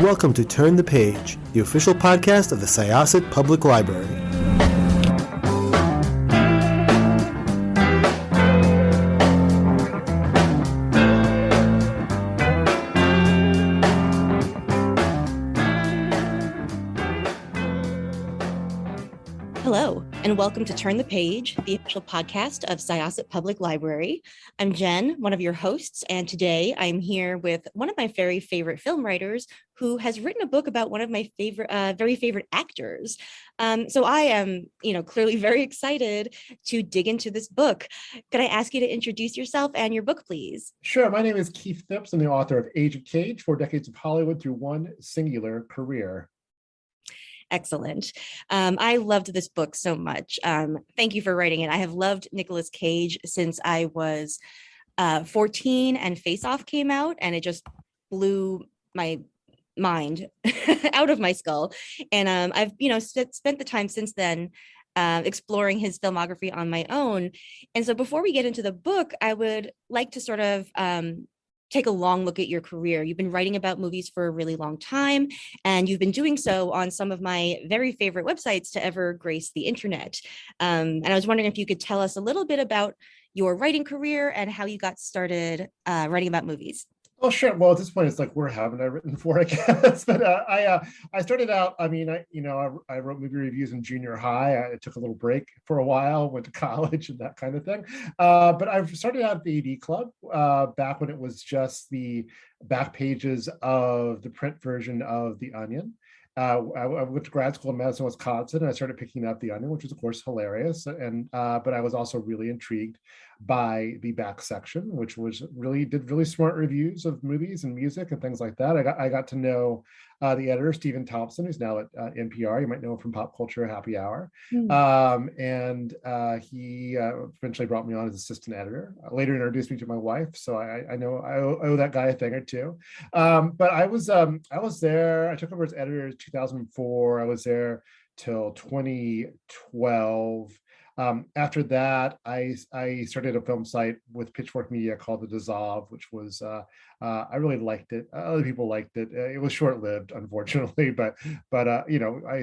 welcome to Turn the Page, the official podcast of the Syosset Public Library. Hello, and welcome to Turn the Page, the official podcast of Syosset Public Library. I'm Jen, one of your hosts, and today I'm here with one of my very favorite film writers who has written a book about one of my very favorite actors. So I am, clearly very excited to dig into this book. Could I ask you to introduce yourself and your book, please? Sure. My name is Keith Phipps. I'm the author of Age of Cage, 4 Decades of Hollywood Through One Singular Career. Excellent. I loved this book so much. Thank you for writing it. I have loved Nicolas Cage since I was 14 and Face Off came out, and it just blew my mind out of my skull. And I've, spent the time since then exploring his filmography on my own. And so before we get into the book, I would like to sort of take a long look at your career. You've been writing about movies for a really long time, and you've been doing so on some of my very favorite websites to ever grace the internet. And I was wondering if you could tell us a little bit about your writing career and how you got started writing about movies. Oh, sure. Well, at this point, it's like, where haven't I written for, I guess? But I started out, I wrote movie reviews in junior high. I took a little break for a while, went to college and that kind of thing. But I started out at the AD Club back when it was just the back pages of the print version of The Onion. I went to grad school in Madison, Wisconsin, and I started picking up The Onion, which was, of course, hilarious. And but I was also really intrigued by the back section, which did really smart reviews of movies and music and things like that. I got to know the editor, Stephen Thompson, who's now at NPR. You might know him from Pop Culture Happy Hour. And he eventually brought me on as assistant editor. Later introduced me to my wife, so I know I owe that guy a thing or two. But I was there. I took over as editor in 2004. I was there till 2012. After that, I started a film site with Pitchfork Media called The Dissolve, which was, I really liked it. Other people liked it. It was short-lived, unfortunately, but I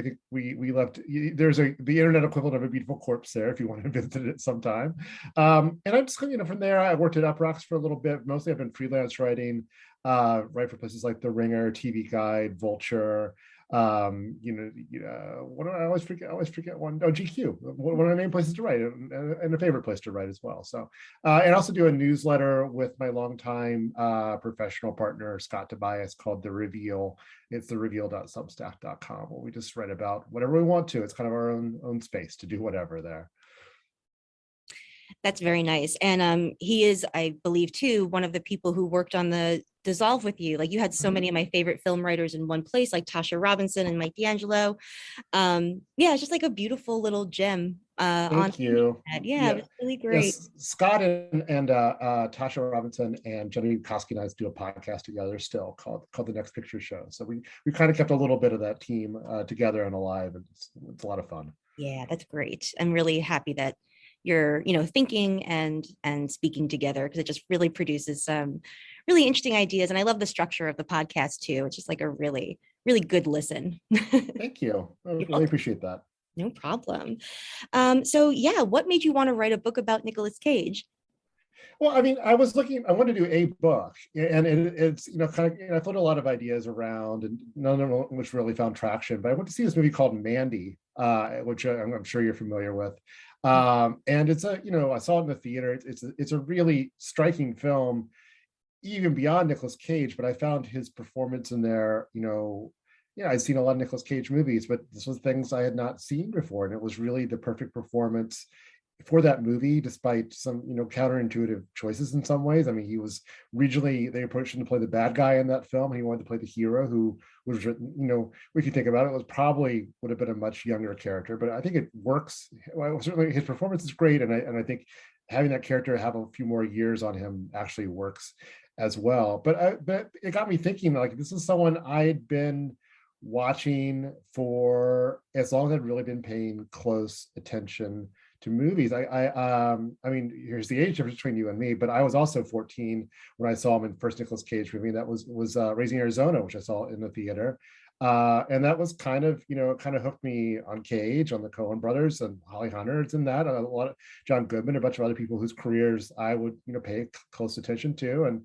think we left, there's the internet equivalent of A Beautiful Corpse there if you want to visit it sometime. And I'm just, from there, I worked at Uprocks for a little bit. Mostly I've been freelance writing, write for places like The Ringer, TV Guide, Vulture. What do I always forget one? Oh, GQ, one of the main places to write and a favorite place to write as well. So and also do a newsletter with my longtime professional partner Scott Tobias called The Reveal. It's thereveal.substack.com, where we just write about whatever we want to. It's kind of our own space to do whatever there. That's very nice. And he is, I believe, too, one of the people who worked on the Dissolve with you. Like, you had so many of my favorite film writers in one place, like Tasha Robinson and Mike D'Angelo. It's just like a beautiful little gem. Thank you. Yeah, it was really great. Yes, Scott and Tasha Robinson and Jenny Koski and I do a podcast together still called The Next Picture Show. So we kind of kept a little bit of that team together and alive, and it's a lot of fun. Yeah, that's great. I'm really happy that you're thinking and speaking together, because it just really produces some really interesting ideas. And I love the structure of the podcast too. It's just like a really, really good listen. Thaned you. I really appreciate that. No problem. What made you want to write a book about Nicolas Cage? Well, I wanted to do a book, and it's I floated a lot of ideas around, and none of them which really found traction. But I went to see this movie called Mandy, which I'm sure you're familiar with. And it's I saw it in the theater. It's a really striking film, even beyond Nicolas Cage. But I found his performance in there, I'd seen a lot of Nicolas Cage movies, but this was things I had not seen before, and it was really the perfect performance for that movie, despite some counterintuitive choices in some ways. He was originally, they approached him to play the bad guy in that film, and he wanted to play the hero, who was written, we can think about it, would have been a much younger character, but I think it works. Well, certainly his performance is great, and I think having that character have a few more years on him actually works as well. But it got me thinking, like, this is someone I had been watching for as long as I'd really been paying close attention movies. I mean, here's the age difference between you and me, but I was also 14 when I saw him in the first Nicolas Cage movie. That was Raising Arizona, which I saw in the theater. And that was kind of, it kind of hooked me on Cage, on the Coen brothers, and Holly Hunter's in that, a lot of John Goodman, a bunch of other people whose careers I would, pay close attention to, and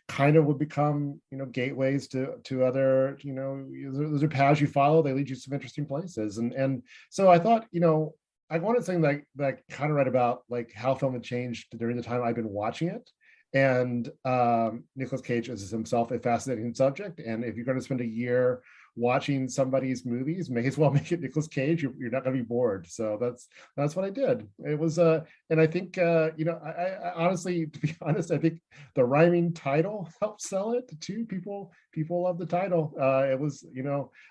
kind of would become, gateways to other, those are paths you follow. They lead you to some interesting places. And so I thought, I wanted something that kind of read about like how film had changed during the time I've been watching it. And Nicolas Cage is himself a fascinating subject. And if you're going to spend a year watching somebody's movies, may as well make it Nicolas Cage. You're not going to be bored. So that's what I did. It was and I think I honestly, to be honest, I think the rhyming title helped sell it too. People love the title. It was,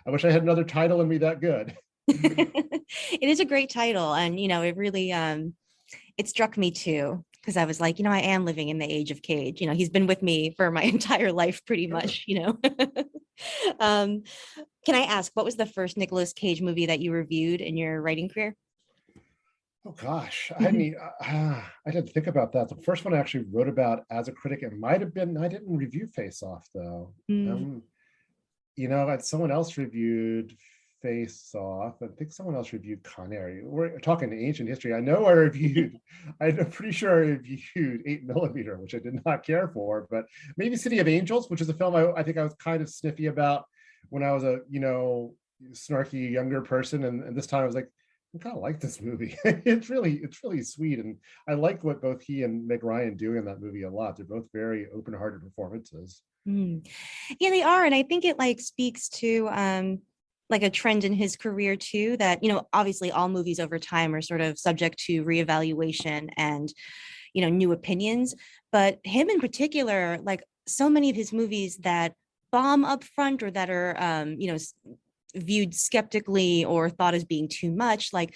I wish I had another title in me that good. It is a great title, and it really it struck me too, because I was like, I am living in the age of Cage. He's been with me for my entire life pretty much. Can I ask, what was the first Nicolas Cage movie that you reviewed in your writing career? Oh gosh, I mean, I had to think about that. The first one I actually wrote about as a critic, it might have been, I didn't review Face Off though. Someone else reviewed Face Off. I think someone else reviewed Con Air. We're talking ancient history. I'm pretty sure I reviewed 8mm, which I did not care for, but maybe City of Angels, which is a film I think I was kind of sniffy about when I was a, snarky younger person. And this time I was like, I kind of like this movie. It's really sweet. And I like what both he and Meg Ryan do in that movie a lot. They're both very open-hearted performances. Yeah, they are. And I think it like speaks to like a trend in his career too, that, obviously all movies over time are sort of subject to reevaluation and, new opinions. But him in particular, like so many of his movies that bomb up front or that are, viewed skeptically or thought as being too much, like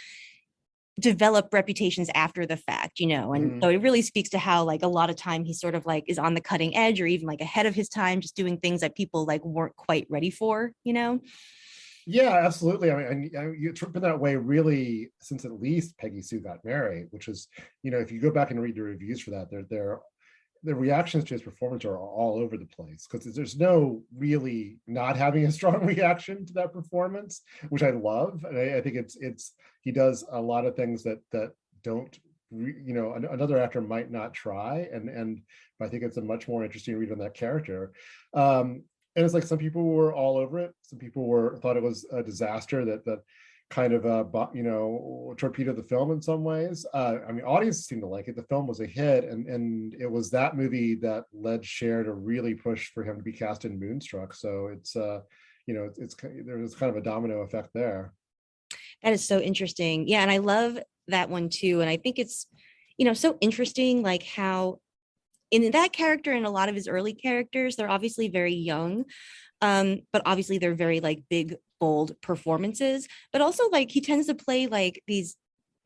develop reputations after the fact, and so it really speaks to how like a lot of time he sort of like is on the cutting edge or even like ahead of his time, just doing things that people like weren't quite ready for. Yeah, absolutely. I mean, it's been that way really since at least Peggy Sue Got Married, which is, if you go back and read the reviews for that, the reactions to his performance are all over the place, because there's no really not having a strong reaction to that performance, which I love. And I think it's he does a lot of things that don't, another actor might not try, and I think it's a much more interesting read on that character. And it's like some people were all over it. Some people thought it was a disaster that kind of torpedoed the film in some ways. I mean, audiences seemed to like it. The film was a hit, and it was that movie that led Cher to really push for him to be cast in Moonstruck. So it's there's kind of a domino effect there. That is so interesting. Yeah, and I love that one too. And I think it's so interesting, like how in that character and a lot of his early characters, they're obviously very young, but obviously they're very like big, bold performances. But also like he tends to play like these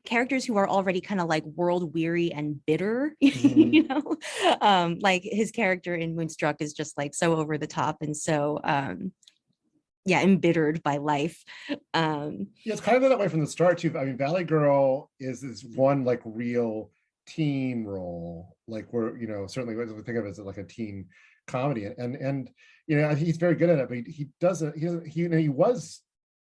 characters who are already kind of like world weary and bitter, like his character in Moonstruck is just like so over the top and so embittered by life. Yeah, it's kind of that way from the start too. I mean, Valley Girl is this one like real teen role, like where certainly we think of it as like a teen comedy, and he's very good at it, but he was,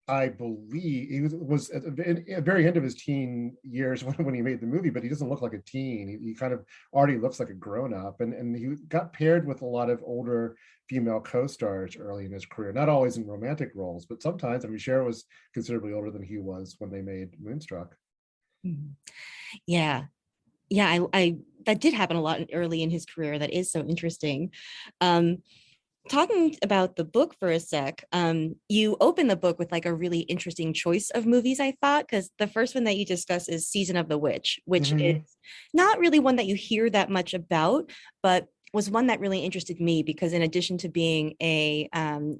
I believe he was at the very end of his teen years when he made the movie, but he doesn't look like a teen. He kind of already looks like a grown-up, and he got paired with a lot of older female co-stars early in his career, not always in romantic roles, but sometimes. I mean, Cher was considerably older than he was when they made Moonstruck. Yeah, I that did happen a lot early in his career. That is so interesting. Talking about the book for a sec, you open the book with like a really interesting choice of movies, I thought, because the first one that you discuss is Season of the Witch, which is not really one that you hear that much about, but was one that really interested me because in addition to being a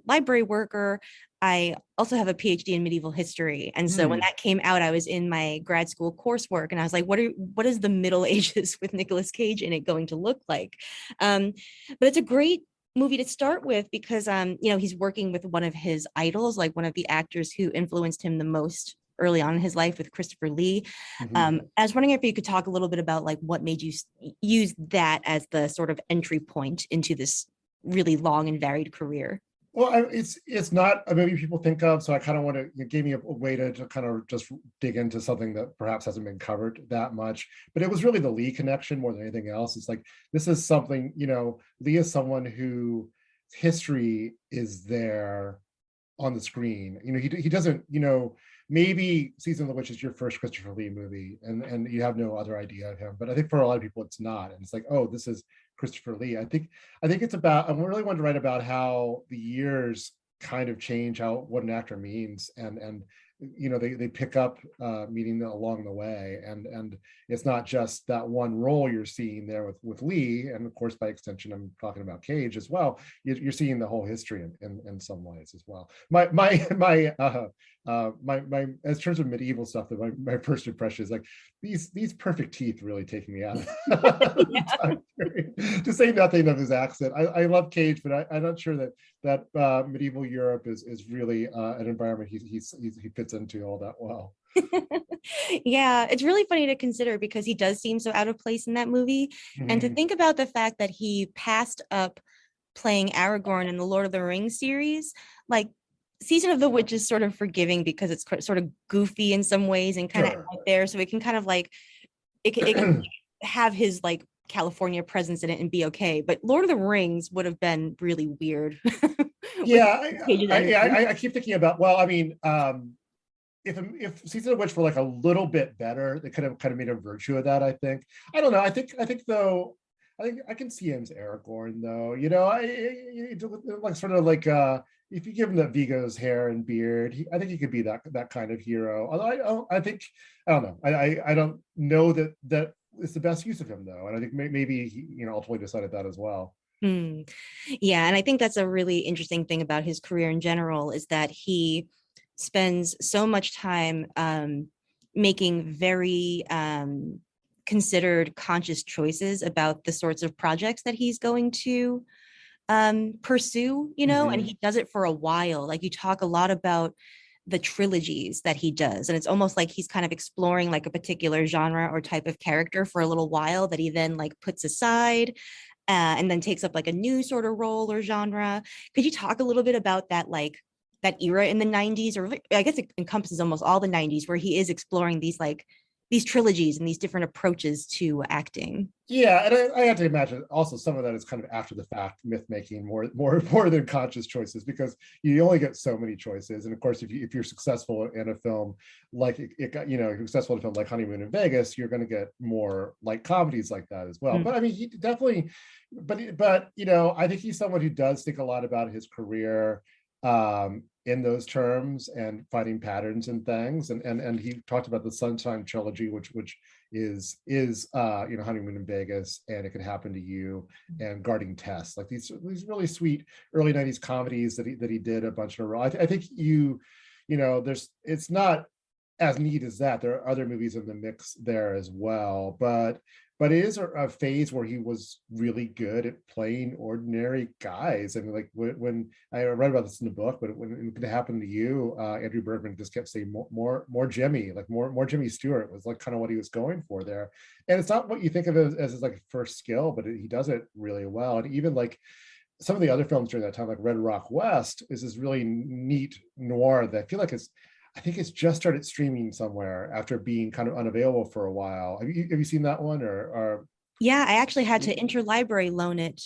library worker, I also have a PhD in medieval history. And so when that came out, I was in my grad school coursework and I was like, what is the Middle Ages with Nicolas Cage in it going to look like? But it's a great movie to start with because, he's working with one of his idols, like one of the actors who influenced him the most early on in his life with Christopher Lee. Mhm. I was wondering if you could talk a little bit about like what made you use that as the sort of entry point into this really long and varied career. Well, it's not a movie people think of, so I kind of want to, it gave me a way to kind of just dig into something that perhaps hasn't been covered that much. But it was really the Lee connection more than anything else. It's like, this is something, Lee is someone who history is there on the screen. He doesn't, maybe Season of the Witch is your first Christopher Lee movie, and you have no other idea of him. But I think for a lot of people, it's not. And it's like, oh, this is Christopher Lee. I think it's about. I really wanted to write about how the years kind of change what an actor means, and they pick up meaning along the way, and it's not just that one role you're seeing there with Lee, and of course by extension I'm talking about Cage as well. You're seeing the whole history in some ways as well. My as terms of medieval stuff, that my first impression is like these perfect teeth really taking me out of the time period. To say nothing of his accent. I love Cage, but I'm not sure that medieval Europe is really an environment he fits into all that well. Yeah, it's really funny to consider because he does seem so out of place in that movie. And to Mhm. think about the fact that he passed up playing Aragorn in the Lord of the Rings series, like Season of the Witch is sort of forgiving because it's sort of goofy in some ways and kind of Sure. out there. So it can kind of like, it can have his like California presence in it and be okay. But Lord of the Rings would have been really weird with Yeah, Cage's energy. I keep thinking about. Well, I mean, if Season of Witch were like a little bit better, they could have kind of made a virtue of that. I think. I don't know. I think though. I think I can see him as Aragorn though. Like sort of like if you give him that Vigo's hair and beard, I think he could be that kind of hero. Although I don't know. I don't know that it's the best use of him though, and I think maybe he ultimately decided that as well. Hmm. Yeah, and I think that's a really interesting thing about his career in general is that he spends so much time making very considered, conscious choices about the sorts of projects that he's going to pursue, and Mhm. he does it for a while. Like you talk a lot about the trilogies that he does, and it's almost like he's kind of exploring like a particular genre or type of character for a little while that he then like puts aside and then takes up like a new sort of role or genre. Could you talk a little bit about that, like that era in the 90s, or I guess it encompasses almost all the 90s, where he is exploring these trilogies and these different approaches to acting? Yeah, and I have to imagine also some of that is kind of after the fact myth making more than conscious choices, because you only get so many choices. And of course, if you're successful in a film like if you're successful in a film like Honeymoon in Vegas, you're going to get more like comedies like that as well. Mm. But I mean, he definitely, but I think he's someone who does think a lot about his career in those terms and finding patterns and things. And he talked about the Sunshine trilogy, which is Honeymoon in Vegas, and It Could Happen to You, and Guarding Tess, like these really sweet early 90s comedies that he did a bunch in a row. I think there's, it's not as neat as that. There are other movies in the mix there as well, but it is a phase where he was really good at playing ordinary guys. I mean, like when I read about this in the book, but when it could happen to you, Andrew Bergman just kept saying more Jimmy, like more Jimmy Stewart was like kind of what he was going for there. And it's not what you think of as his like first skill, but he does it really well. And even like some of the other films during that time, like Red Rock West, is this really neat noir that I think it's just started streaming somewhere after being kind of unavailable for a while. Have you seen that one or Yeah, I actually had to interlibrary loan it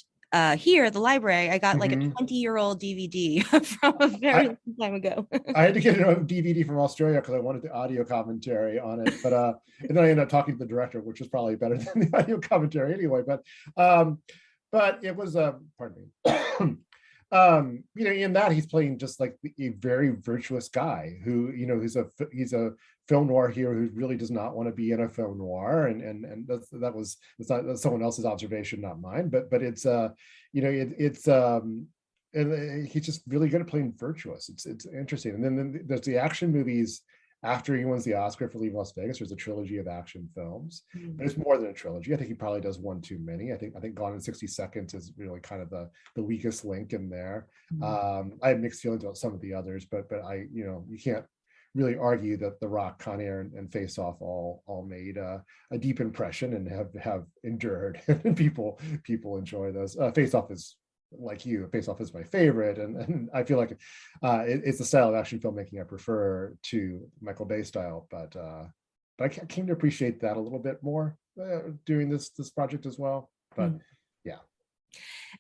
here at the library. I got like a Mhm. 20-year-old DVD from a very I long time ago. I had to get it on DVD from Australia because I wanted the audio commentary on it, but and then I ended up talking to the director, which was probably better than the audio commentary anyway. But it was pardon me. In that he's playing just like a very virtuous guy who, he's a film noir hero who really does not want to be in a film noir, and that's someone else's observation, not mine. But it's it's and he's just really good at playing virtuous. It's interesting. And then there's the action movies. After he wins the Oscar for Leaving Las Vegas, there's a trilogy of action films, but it's more than a trilogy. I think he probably does one too many. I think Gone in 60 Seconds is really kind of the weakest link in there. I have mixed feelings about some of the others, but you can't really argue that The Rock, Con Air, and Face Off all made a deep impression and have endured. And people enjoy those. Face Off is, like you, Face Off is my favorite, and I feel like it's the style of action filmmaking I prefer to Michael Bay style. But I came to appreciate that a little bit more doing this project as well. But yeah.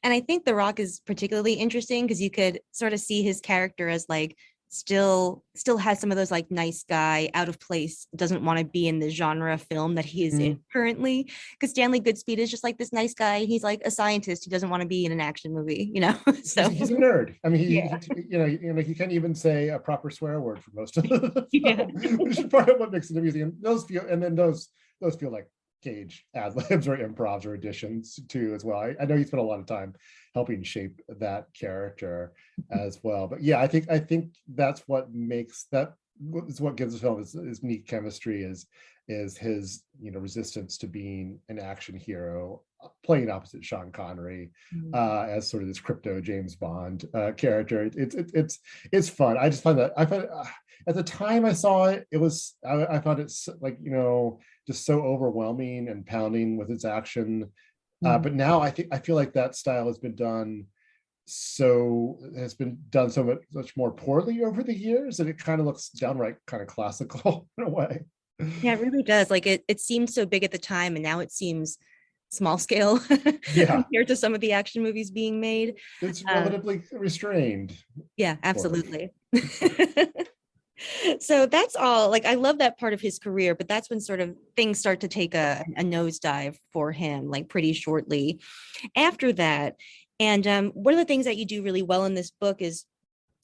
And I think The Rock is particularly interesting because you could sort of see his character as like still has some of those like nice guy, out of place, doesn't want to be in the genre film that he is in currently. Because Stanley Goodspeed is just like this nice guy. He's like a scientist who doesn't want to be in an action movie, you know. So he's a nerd. I mean, Yeah. he can't even say a proper swear word for most of the Yeah. which is part of what makes it amusing. And those feel like Cage ad libs or improvs or additions too as well. I know he spent a lot of time helping shape that character as well. But yeah, I think that's what makes that is what gives the film his neat chemistry is his resistance to being an action hero playing opposite Sean Connery as sort of this crypto James Bond character. It's fun. I find it at the time I saw it, I found it like just so overwhelming and pounding with its action. But now I feel like that style has been done so much more poorly over the years, and it kind of looks downright kind of classical in a way. Yeah, it really does. Like it seemed so big at the time, and now it seems small scale Yeah, compared to some of the action movies being made. it's relatively restrained. Yeah, absolutely. So that's all. Like I love that part of his career, but that's when sort of things start to take a nosedive for him, like pretty shortly after that. And one of the things that you do really well in this book is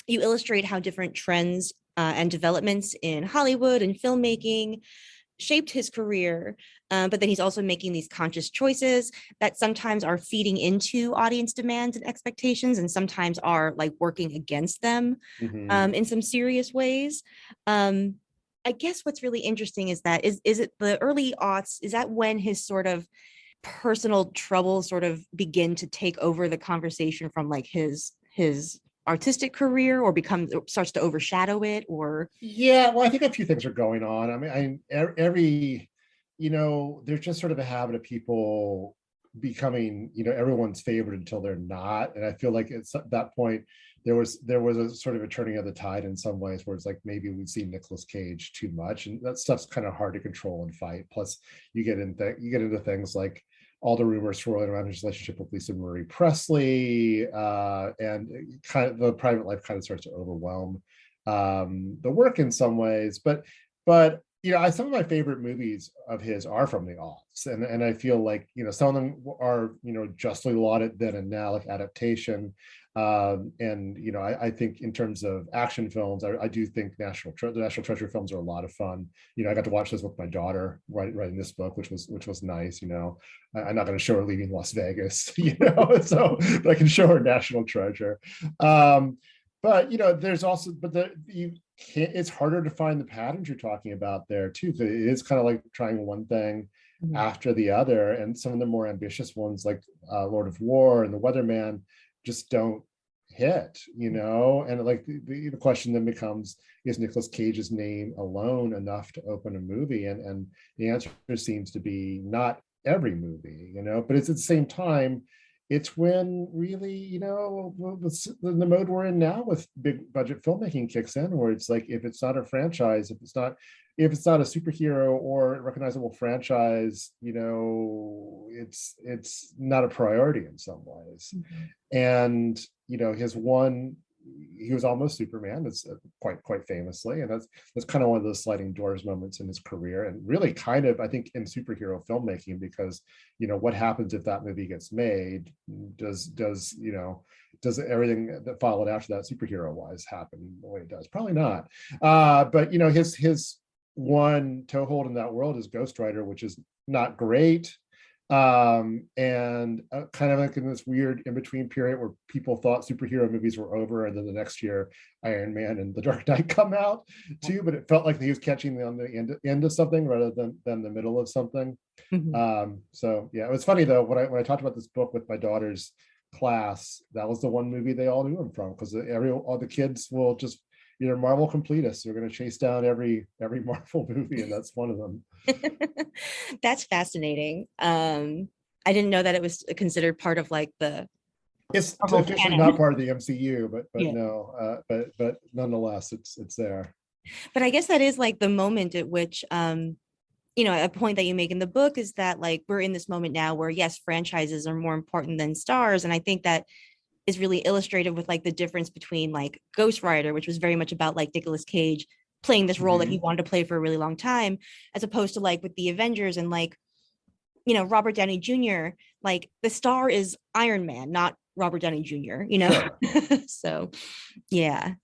you illustrate how different trends and developments in Hollywood and filmmaking shaped his career, but then he's also making these conscious choices that sometimes are feeding into audience demands and expectations, and sometimes are like working against them in some serious ways. I guess what's really interesting is that is it the early aughts? Is that when his sort of personal troubles sort of begin to take over the conversation from like his artistic career, or starts to overshadow it? Or yeah, well, I think a few things are going on. I mean, every there's just sort of a habit of people becoming everyone's favorite until they're not, and I feel like it's at that point there was a sort of a turning of the tide in some ways, where it's like maybe we've seen Nicolas Cage too much, and that stuff's kind of hard to control and fight. Plus you get into things like all the rumors swirling around his relationship with Lisa Marie Presley, and kind of the private life kind of starts to overwhelm the work in some ways. But some of my favorite movies of his are from the aughts, and I feel like some of them are justly lauded then and now, like Adaptation. And I think in terms of action films, I do think the National Treasure films are a lot of fun. I got to watch this with my daughter writing this book, which was nice. I'm not going to show her Leaving Las Vegas, so but I can show her National Treasure. But there's also it's harder to find the patterns you're talking about there too, because it is kind of like trying one thing after the other, and some of the more ambitious ones like Lord of War and The Weatherman just don't hit, and like the question then becomes, is Nicolas Cage's name alone enough to open a movie? And the answer seems to be not every movie, but it's at the same time, it's when really, the mode we're in now with big budget filmmaking kicks in, where it's like, if it's not a franchise, if it's not a superhero or recognizable franchise, it's not a priority in some ways. And he was almost Superman. It's quite famously, and that's kind of one of those sliding doors moments in his career, and really kind of, I think, in superhero filmmaking, because what happens if that movie gets made? Does everything that followed after that superhero wise happen the way it does? Probably not. But his one toehold in that world is Ghost Rider, which is not great. And kind of like in this weird in-between period where people thought superhero movies were over, and then the next year Iron Man and The Dark Knight come out too, but it felt like he was catching on the end of something rather than the middle of something. So yeah, it was funny though, when I talked about this book with my daughter's class, that was the one movie they all knew him from, because all the kids will just you're Marvel completists. You're going to chase down every Marvel movie, and that's one of them. That's fascinating. I didn't know that it was considered part of like the It's Marvel officially canon. not part of the MCU, but Yeah. no, but nonetheless, it's there. But I guess that is like the moment at which a point that you make in the book is that like we're in this moment now where yes, franchises are more important than stars. And I think that is really illustrated with like the difference between like Ghost Rider, which was very much about like Nicolas Cage playing this role that he wanted to play for a really long time, as opposed to like with the Avengers and like, Robert Downey Jr., like the star is Iron Man, not Robert Downey Jr., Sure. So, yeah.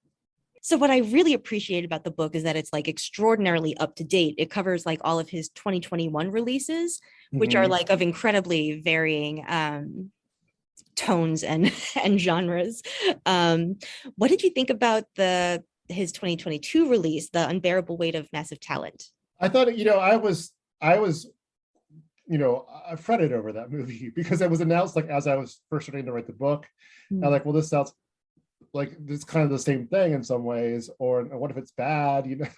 So what I really appreciate about the book is that it's like extraordinarily up to date. It covers like all of his 2021 releases, which are Mhm. like of incredibly varying tones and and genres. What did you think about his 2022 release, The Unbearable Weight of Massive Talent? I thought, I was I fretted over that movie because it was announced like as I was first starting to write the book. And I'm like, well, this sounds like it's kind of the same thing in some ways, or what if it's bad? I don't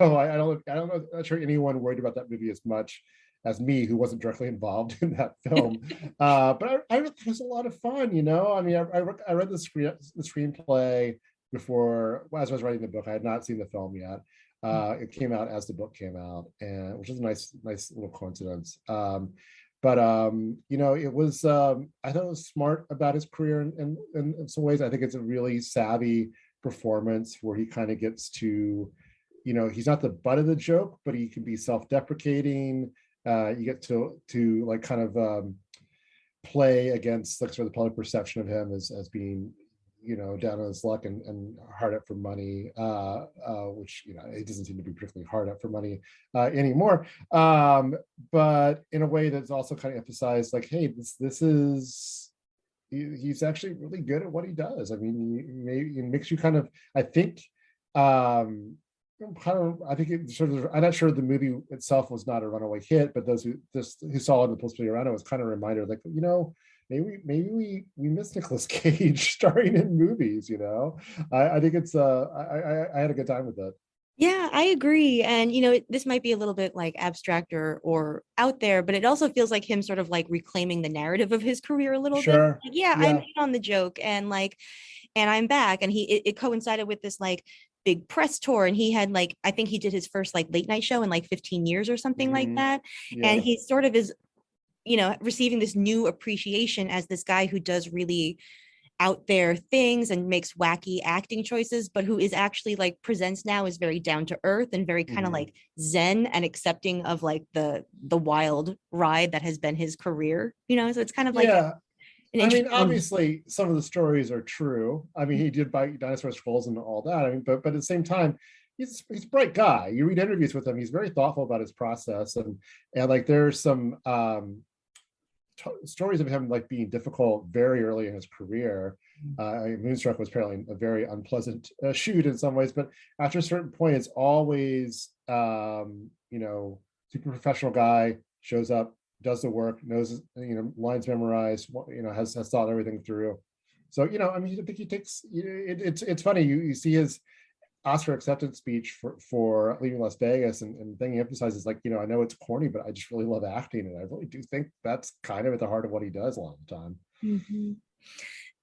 know. I'm not sure anyone worried about that movie as much as me, who wasn't directly involved in that film. But it was a lot of fun. I mean, I read the screenplay before as I was writing the book. I had not seen the film yet. It came out as the book came out, and which is a nice little coincidence. It was I thought it was smart about his career in some ways. I think it's a really savvy performance where he kind of gets to, he's not the butt of the joke, but he can be self-deprecating. You get to like kind of play against like sort of the public perception of him as being down on his luck and hard up for money, which it doesn't seem to be particularly hard up for money anymore. But in a way that's also kind of emphasized, like, hey, this is he's actually really good at what he does. I mean, it makes you kind of, I think, I think it sort of. I'm not sure the movie itself was not a runaway hit, but those who saw it in the publicity around it was kind of a reminder, like, maybe we miss Nicolas Cage starring in movies. I think it's I had a good time with it. Yeah, I agree. And this might be a little bit like abstract or out there, but it also feels like him sort of like reclaiming the narrative of his career a little bit. Sure. Like, yeah, I'm in on the joke and like, and I'm back. And it coincided with this like big press tour, and he had like, I think he did his first like late night show in like 15 years or something like that. Yeah. And he sort of is, receiving this new appreciation as this guy who does really out there things and makes wacky acting choices, but who is actually like presents now as very down to earth and very kind of like zen and accepting of like the wild ride that has been his career, so it's kind of like I mean, obviously some of the stories are true. I mean, he did buy dinosaur skulls and all that. I mean, but at the same time, he's a bright guy. You read interviews with him, he's very thoughtful about his process, and like there's some stories of him like being difficult very early in his career. Moonstruck was apparently a very unpleasant shoot in some ways, but after a certain point, it's always super professional guy, shows up, does the work, knows lines memorized, has thought everything through. So I mean, I think he takes it's funny, you see his Oscar acceptance speech for Leaving Las Vegas, and thing he emphasizes, like, I know it's corny, but I just really love acting, and I really do think that's kind of at the heart of what he does a lot of the time. Mm-hmm.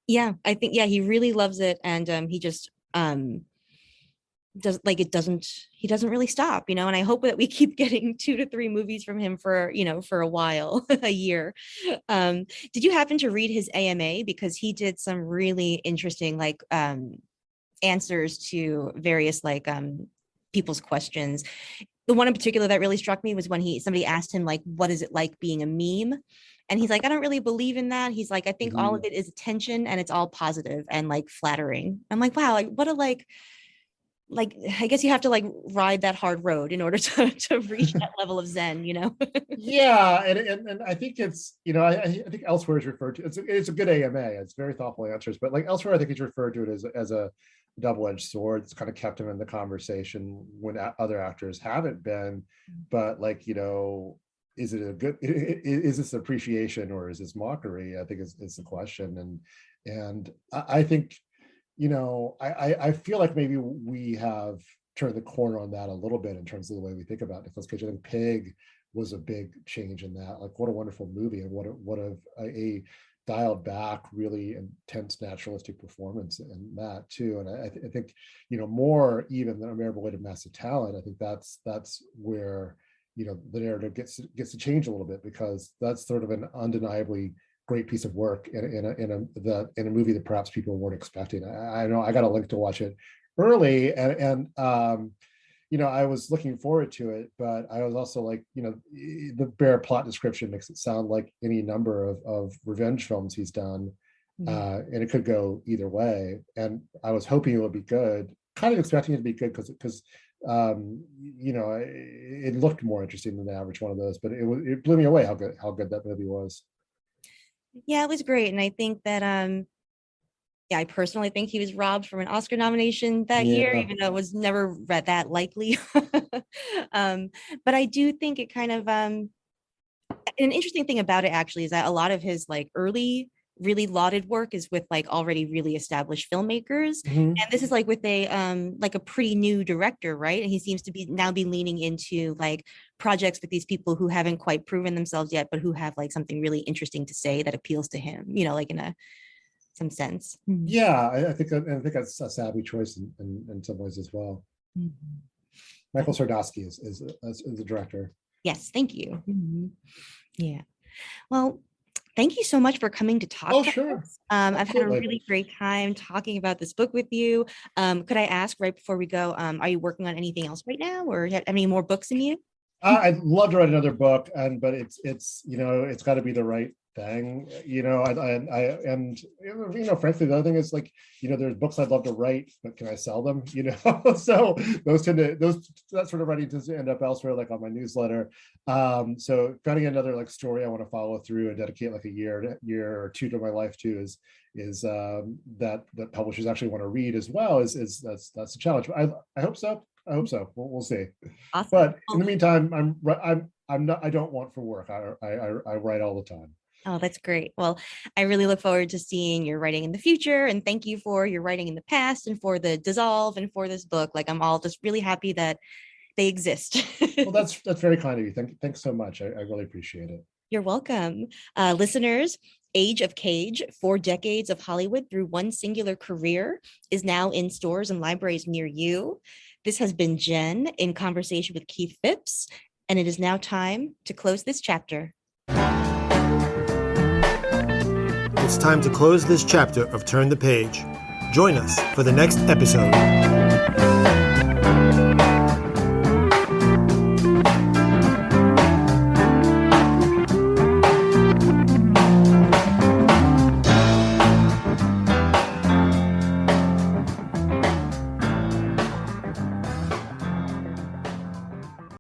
Yeah, I think he really loves it, and he just does like he doesn't really stop, and I hope that we keep getting 2 to 3 movies from him for for a while, a year. Did you happen to read his AMA, because he did some really interesting like answers to various like people's questions. The one in particular that really struck me was when somebody asked him like, what is it like being a meme? And he's like, I don't really believe in that. He's like, I think all of it is attention, and it's all positive and like flattering. I'm like, wow, like what a like I guess you have to like ride that hard road in order to reach that level of zen, Yeah, and I think it's I think elsewhere is referred to, it's a good AMA, it's very thoughtful answers, but like elsewhere I think he's referred to it as a double-edged sword. It's kind of kept him in the conversation when other actors haven't been, but like is it a good, is this appreciation or is this mockery? I think is the question. And I think I feel like maybe we have turned the corner on that a little bit in terms of the way we think about Nicolas Cage. I think Pig was a big change in that. Like, what a wonderful movie, and what a dialed back, really intense naturalistic performance in that too. And I think, more even than Unbearable Weight of Massive Talent, I think that's where, the narrative gets to change a little bit, because that's sort of an undeniably great piece of work in a movie that perhaps people weren't expecting. I know I got a link to watch it early, and I was looking forward to it, but I was also like, the bare plot description makes it sound like any number of revenge films he's done, and it could go either way. And I was hoping it would be good, kind of expecting it to be good, because it looked more interesting than the average one of those. But it blew me away how good that movie was. Yeah, it was great, and I think that I personally think he was robbed from an Oscar nomination that year, even though it was never that likely. But I do think it kind of an interesting thing about it actually is that a lot of his like early really lauded work is with like already really established filmmakers, and this is like with a pretty new director, right? And he seems to be leaning into like projects with these people who haven't quite proven themselves yet, but who have like something really interesting to say that appeals to him, like in some sense. Yeah, I think that's a savvy choice in some ways as well. Michael Sardosky is the director. Yes, thank you. Yeah. Well, thank you so much for coming to talk. Oh, sure. I've had a really great time talking about this book with you. Could I ask right before we go, are you working on anything else right now, or have any more books in you? I'd love to write another book, but it's got to be the right thing, frankly, the other thing is like, there's books I'd love to write, but can I sell them? So that sort of writing tends to end up elsewhere, like on my newsletter. So finding another like story I want to follow through and dedicate like a year or two to my life to is that publishers actually want to read as well that's a challenge. But I hope so. We'll see. Awesome. But in the meantime, I don't want for work. I write all the time. Oh, that's great. Well, I really look forward to seeing your writing in the future, and thank you for your writing in the past and for the Dissolve and for this book. Like, I'm all just really happy that they exist. Well, that's very kind of you. Thanks so much. I really appreciate it. You're welcome. Listeners, Age of Cage, 4 Decades of Hollywood Through One Singular Career is now in stores and libraries near you. This has been Jenn in conversation with Keith Phipps, and it is now time to close this chapter. It's time to close this chapter of Turn the Page. Join us for the next episode.